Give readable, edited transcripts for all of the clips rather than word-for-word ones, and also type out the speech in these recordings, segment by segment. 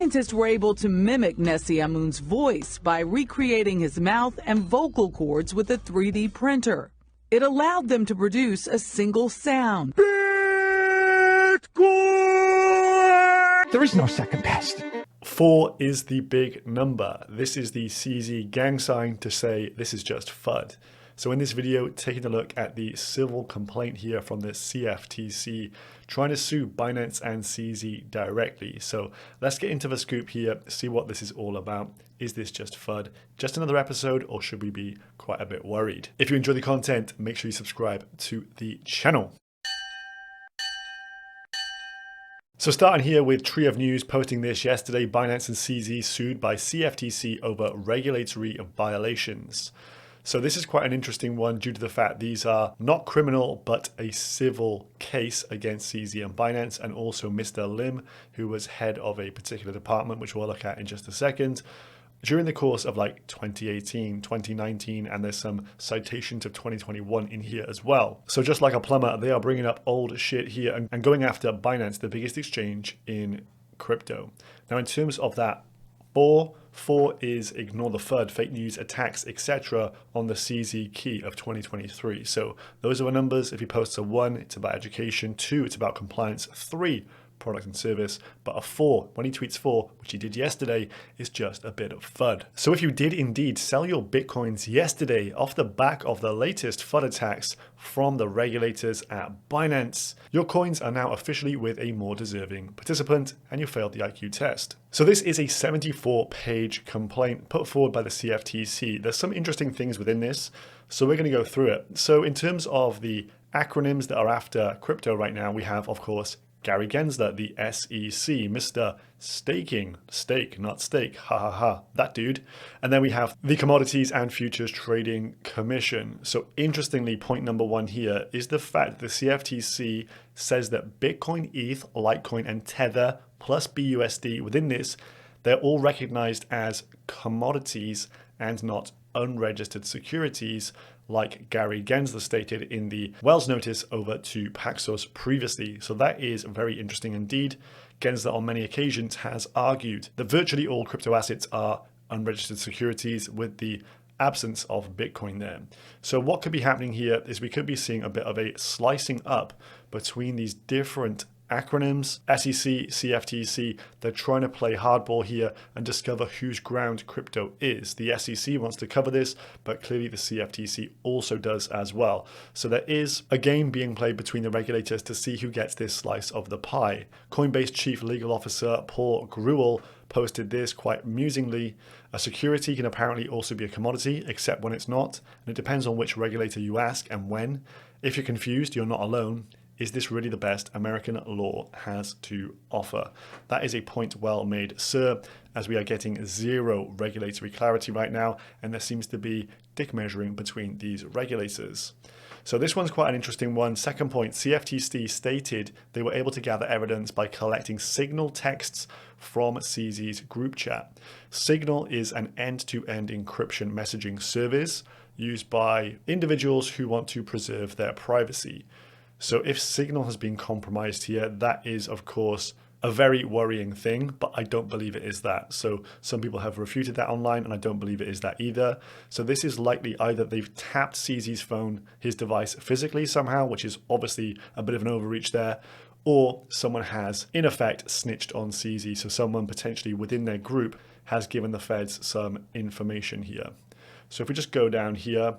Scientists were able to mimic Nessie Amun's voice by recreating his mouth and vocal cords with a 3D printer. It allowed them to produce a single sound. Bitcoin! There is no second best. 4 is the big number. This is the CZ gang sign to say this is just FUD. So in this video, taking a look at the civil complaint here from the Cftc, trying to sue Binance and CZ directly. So let's get into the scoop here, see what this is all about. Is this just FUD? Just another episode, or should we be quite a bit worried? If you enjoy the content, make sure you subscribe to the channel. So starting here with Tree of News posting this yesterday, Binance and CZ sued by Cftc over regulatory violations. So this is quite an interesting one due to the fact these are not criminal, but a civil case against CZ and Binance, and also Mr. Lim, who was head of a particular department, which we'll look at in just a second, during the course of like 2018, 2019, and there's some citations of 2021 in here as well. So just like a plumber, they are bringing up old shit here and going after Binance, the biggest exchange in crypto. Now, in terms of that, 4 is ignore the FUD, fake news, attacks, etc. on the CZ key of 2023. So those are the numbers. If he posts a 1, it's about education. 2, it's about compliance. 3, product and service. But a 4, when he tweets 4, which he did yesterday, is just a bit of FUD. So if you did indeed sell your Bitcoins yesterday off the back of the latest FUD attacks from the regulators at Binance, your coins are now officially with a more deserving participant, and you failed the IQ test. So this is a 74-page complaint put forward by the Cftc. There's some interesting things within this, so we're going to go through it. So in terms of the acronyms that are after crypto right now, we have, of course, Gary Gensler, the SEC, Mr. Staking, stake, not stake, ha ha ha, that dude. And then we have the Commodities and Futures Trading Commission. So interestingly, point number 1 here is the fact that the CFTC says that Bitcoin, ETH, Litecoin, and Tether plus BUSD within this, they're all recognized as commodities and not unregistered securities, like Gary Gensler stated in the Wells notice over to Paxos previously. So that is very interesting indeed. Gensler on many occasions has argued that virtually all crypto assets are unregistered securities with the absence of Bitcoin there. So what could be happening here is we could be seeing a bit of a slicing up between these different acronyms. SEC, CFTC, they're trying to play hardball here and discover whose ground crypto is. The SEC wants to cover this, but clearly the CFTC also does as well. So there is a game being played between the regulators to see who gets this slice of the pie. Coinbase Chief Legal Officer Paul Grewal posted this quite amusingly. A security can apparently also be a commodity, except when it's not, and it depends on which regulator you ask and when. If you're confused, you're not alone. Is this really the best American law has to offer? That is a point well made, sir, as we are getting zero regulatory clarity right now, and there seems to be dick measuring between these regulators. So this one's quite an interesting one. Second point, CFTC stated they were able to gather evidence by collecting signal texts from CZ's group chat. Signal is an end-to-end encryption messaging service used by individuals who want to preserve their privacy. So if Signal has been compromised here, that is, of course, a very worrying thing, but I don't believe it is that. So some people have refuted that online, and I don't believe it is that either. So this is likely either they've tapped CZ's phone, his device physically somehow, which is obviously a bit of an overreach there, or someone has, in effect, snitched on CZ. So someone potentially within their group has given the feds some information here. So if we just go down here,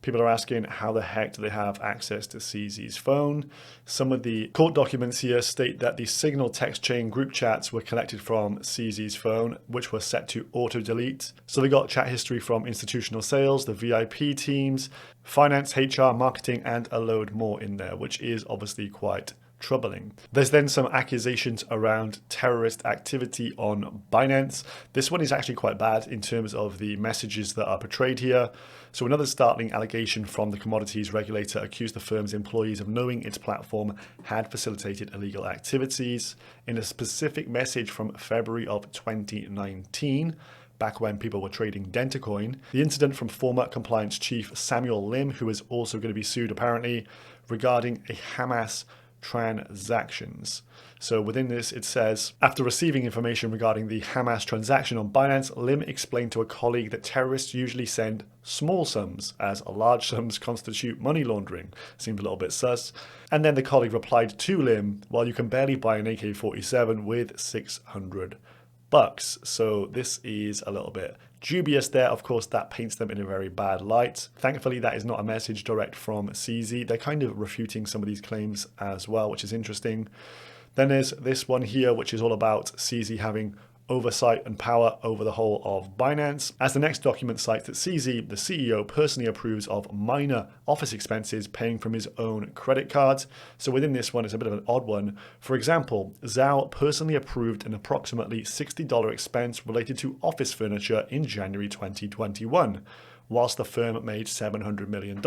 people are asking how the heck do they have access to CZ's phone. Some of the court documents here state that the Signal text chain group chats were collected from CZ's phone, which were set to auto-delete. So they got chat history from institutional sales, the VIP teams, finance, HR, marketing, and a load more in there, which is obviously quite troubling. There's then some accusations around terrorist activity on Binance. This one is actually quite bad in terms of the messages that are portrayed here. So another startling allegation from the commodities regulator accused the firm's employees of knowing its platform had facilitated illegal activities. In a specific message from February of 2019, back when people were trading Dentacoin, the incident from former compliance chief Samuel Lim, who is also going to be sued apparently, regarding a Hamas transactions. So within this, it says, after receiving information regarding the Hamas transaction on Binance, Lim explained to a colleague that terrorists usually send small sums, as large sums constitute money laundering. Seems a little bit sus. And then the colleague replied to Lim, well, you can barely buy an AK-47 with $600. So this is a little bit dubious there. Of course, that paints them in a very bad light. Thankfully, that is not a message direct from CZ. They're kind of refuting some of these claims as well, which is interesting. Then there's this one here, which is all about CZ having oversight and power over the whole of Binance. As the next document cites that CZ, the CEO, personally approves of minor office expenses paying from his own credit cards. So within this one, it's a bit of an odd one. For example, Zhao personally approved an approximately $60 expense related to office furniture in January 2021, whilst the firm made $700 million.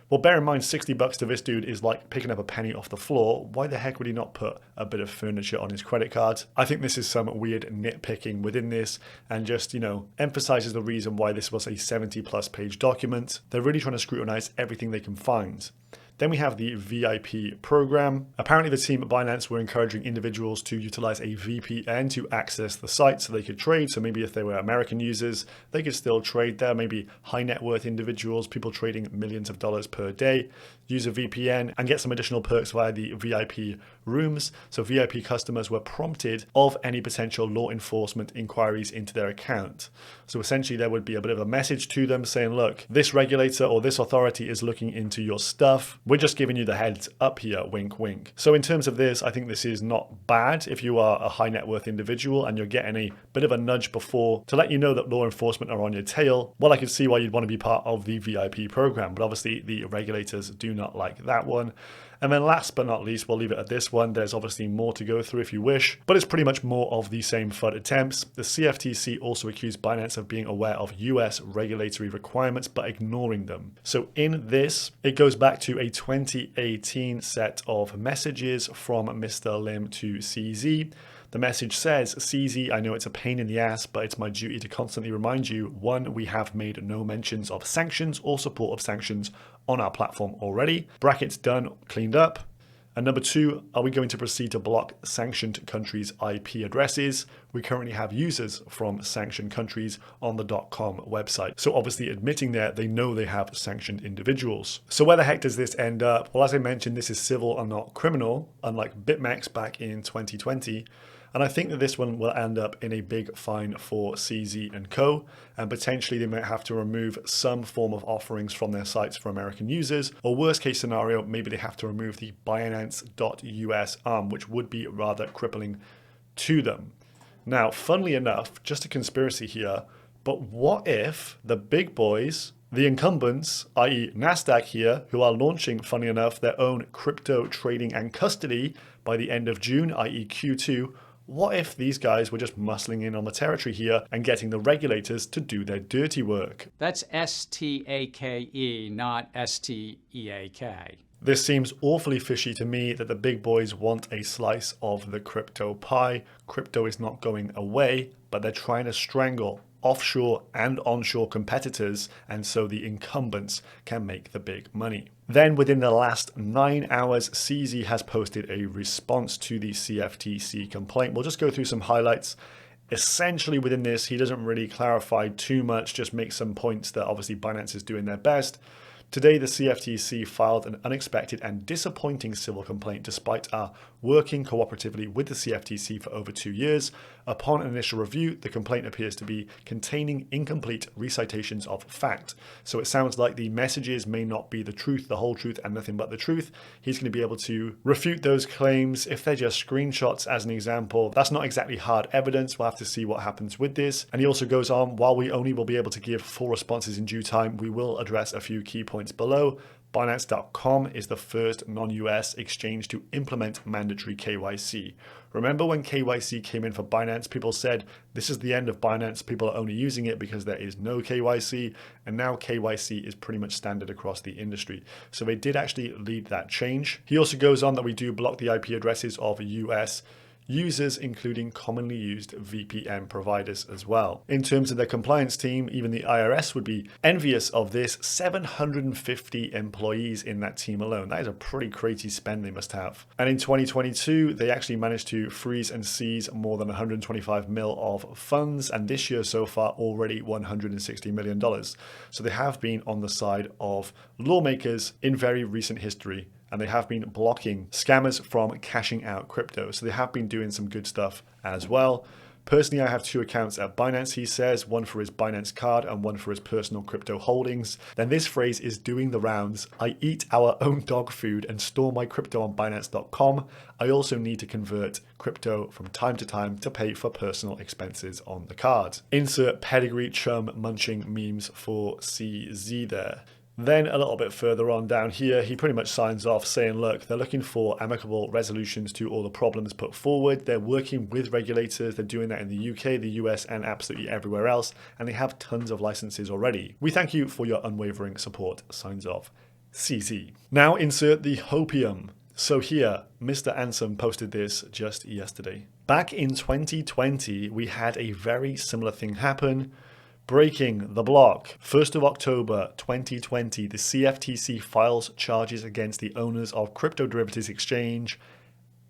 Well, bear in mind, $60 to this dude is like picking up a penny off the floor. Why the heck would he not put a bit of furniture on his credit card? I think this is some weird nitpicking within this and just, emphasizes the reason why this was a 70+ page document. They're really trying to scrutinize everything they can find. Then we have the VIP program. Apparently the team at Binance were encouraging individuals to utilize a VPN to access the site so they could trade. So maybe if they were American users, they could still trade there. Maybe high net worth individuals, people trading millions of dollars per day, use a VPN and get some additional perks via the VIP rooms. So VIP customers were prompted of any potential law enforcement inquiries into their account. So essentially there would be a bit of a message to them saying, look, this regulator or this authority is looking into your stuff. We're just giving you the heads up here, wink, wink. So in terms of this, I think this is not bad if you are a high net worth individual and you're getting a bit of a nudge before to let you know that law enforcement are on your tail. Well, I could see why you'd want to be part of the VIP program, but obviously the regulators do not like that one. And then last but not least, we'll leave it at this one. There's obviously more to go through if you wish, but it's pretty much more of the same FUD attempts. The CFTC also accused Binance of being aware of US regulatory requirements, but ignoring them. So in this, it goes back to a 2018 set of messages from Mr. Lim to CZ. The message says, CZ, I know it's a pain in the ass, but it's my duty to constantly remind you, 1, we have made no mentions of sanctions or support of sanctions on our platform already. Brackets done, cleaned up. And number 2, are we going to proceed to block sanctioned countries' IP addresses? We currently have users from sanctioned countries on the .com website. So obviously admitting that they know they have sanctioned individuals. So where the heck does this end up? Well, as I mentioned, this is civil and not criminal, unlike BitMEX back in 2020. And I think that this one will end up in a big fine for CZ and Co. And potentially they might have to remove some form of offerings from their sites for American users. Or worst case scenario, maybe they have to remove the Binance.us arm, which would be rather crippling to them. Now, funnily enough, just a conspiracy here, but what if the big boys, the incumbents, i.e. Nasdaq here, who are launching, funny enough, their own crypto trading and custody by the end of June, i.e. Q2, what if these guys were just muscling in on the territory here and getting the regulators to do their dirty work? That's S-T-A-K-E, not S-T-E-A-K. This seems awfully fishy to me that the big boys want a slice of the crypto pie. Crypto is not going away, but they're trying to strangle offshore and onshore competitors, and so the incumbents can make the big money. Then within the last 9 hours, CZ has posted a response to the CFTC complaint. We'll just go through some highlights. Essentially within this, he doesn't really clarify too much, just make some points that obviously Binance is doing their best. Today, the CFTC filed an unexpected and disappointing civil complaint despite our working cooperatively with the CFTC for over 2 years. Upon initial review, the complaint appears to be containing incomplete recitations of fact. So it sounds like the messages may not be the truth, the whole truth, and nothing but the truth. He's going to be able to refute those claims. If they're just screenshots, as an example, that's not exactly hard evidence. We'll have to see what happens with this. And he also goes on, while we only will be able to give full responses in due time, we will address a few key points below. Binance.com is the first non-US exchange to implement mandatory KYC. Remember when KYC came in for Binance, people said, this is the end of Binance. People are only using it because there is no KYC. And now KYC is pretty much standard across the industry. So they did actually lead that change. He also goes on that we do block the IP addresses of US users, including commonly used VPN providers as well. In terms of their compliance team, even the IRS would be envious of this. 750 employees in that team alone. That is a pretty crazy spend they must have. And in 2022, they actually managed to freeze and seize more than 125 mil of funds, and this year so far already $160 million. So they have been on the side of lawmakers in very recent history, and they have been blocking scammers from cashing out crypto. So they have been doing some good stuff as well. Personally, I have 2 accounts at Binance, he says, one for his Binance card and one for his personal crypto holdings. Then this phrase is doing the rounds. I eat our own dog food and store my crypto on Binance.com. I also need to convert crypto from time to time to pay for personal expenses on the card. Insert pedigree chum munching memes for CZ there. Then a little bit further on down here, he pretty much signs off saying, look, they're looking for amicable resolutions to all the problems put forward. They're working with regulators. They're doing that in the UK, the US, and absolutely everywhere else. And they have tons of licenses already. We thank you for your unwavering support. Signs off, CZ. Now insert the hopium. So here, Mr. Ansem posted this just yesterday. Back in 2020, we had a very similar thing happen. Breaking the block. 1st of October 2020, the Cftc files charges against the owners of crypto derivatives exchange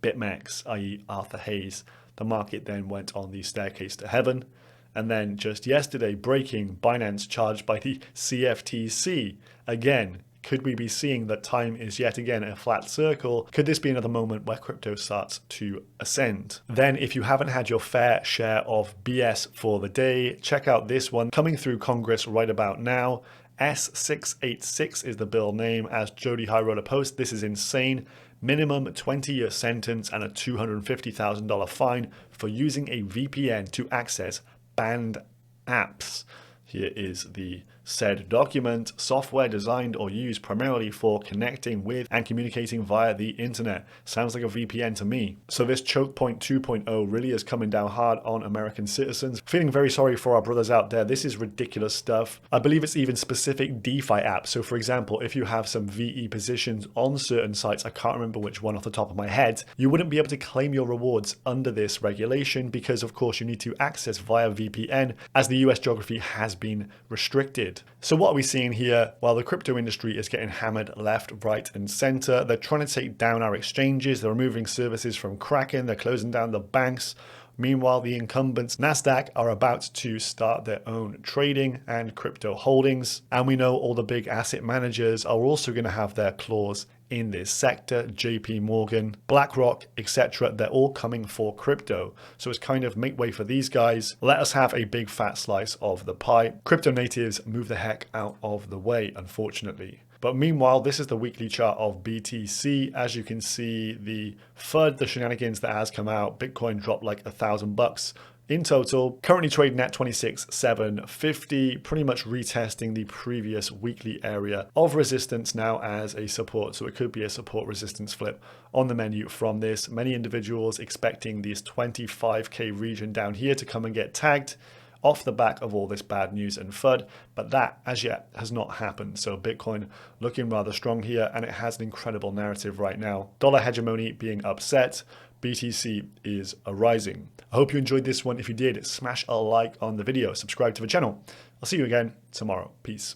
BitMEX, i.e. Arthur Hayes. The market then went on the staircase to heaven. And then just yesterday, breaking, Binance charged by the Cftc. Again, could we be seeing that time is yet again a flat circle? Could this be another moment where crypto starts to ascend? Then if you haven't had your fair share of BS for the day, check out this one coming through Congress right about now. S686 is the bill name. As Jody High wrote a post, this is insane. Minimum 20-year sentence and a $250,000 fine for using a VPN to access banned apps. Here is the said document. Software designed or used primarily for connecting with and communicating via the internet. Sounds like a VPN to me. So this choke point 2.0 really is coming down hard on American citizens. Feeling very sorry for our brothers out there. This is ridiculous stuff. I believe it's even specific DeFi apps. So for example, if you have some VE positions on certain sites, I can't remember which one off the top of my head, you wouldn't be able to claim your rewards under this regulation because of course you need to access via VPN as the US geography has been restricted. So what are we seeing here? Well, the crypto industry is getting hammered left, right, and center. They're trying to take down our exchanges. They're removing services from Kraken. They're closing down the banks. Meanwhile, the incumbents, Nasdaq, are about to start their own trading and crypto holdings. And we know all the big asset managers are also going to have their claws in this sector. JP Morgan, BlackRock, etc. They're all coming for crypto. So it's kind of make way for these guys. Let us have a big fat slice of the pie. Crypto natives move the heck out of the way, unfortunately. But meanwhile, this is the weekly chart of BTC. As you can see, the FUD, the shenanigans that has come out, Bitcoin dropped like $1,000 in total. Currently trading at 26,750, pretty much retesting the previous weekly area of resistance now as a support. So it could be a support resistance flip on the menu from this. Many individuals expecting this 25K region down here to come and get tagged off the back of all this bad news and FUD, but that as yet has not happened. So Bitcoin looking rather strong here, and it has an incredible narrative right now. Dollar hegemony being upset, BTC is arising. I hope you enjoyed this one. If you did, smash a like on the video, subscribe to the channel. I'll see you again tomorrow. Peace.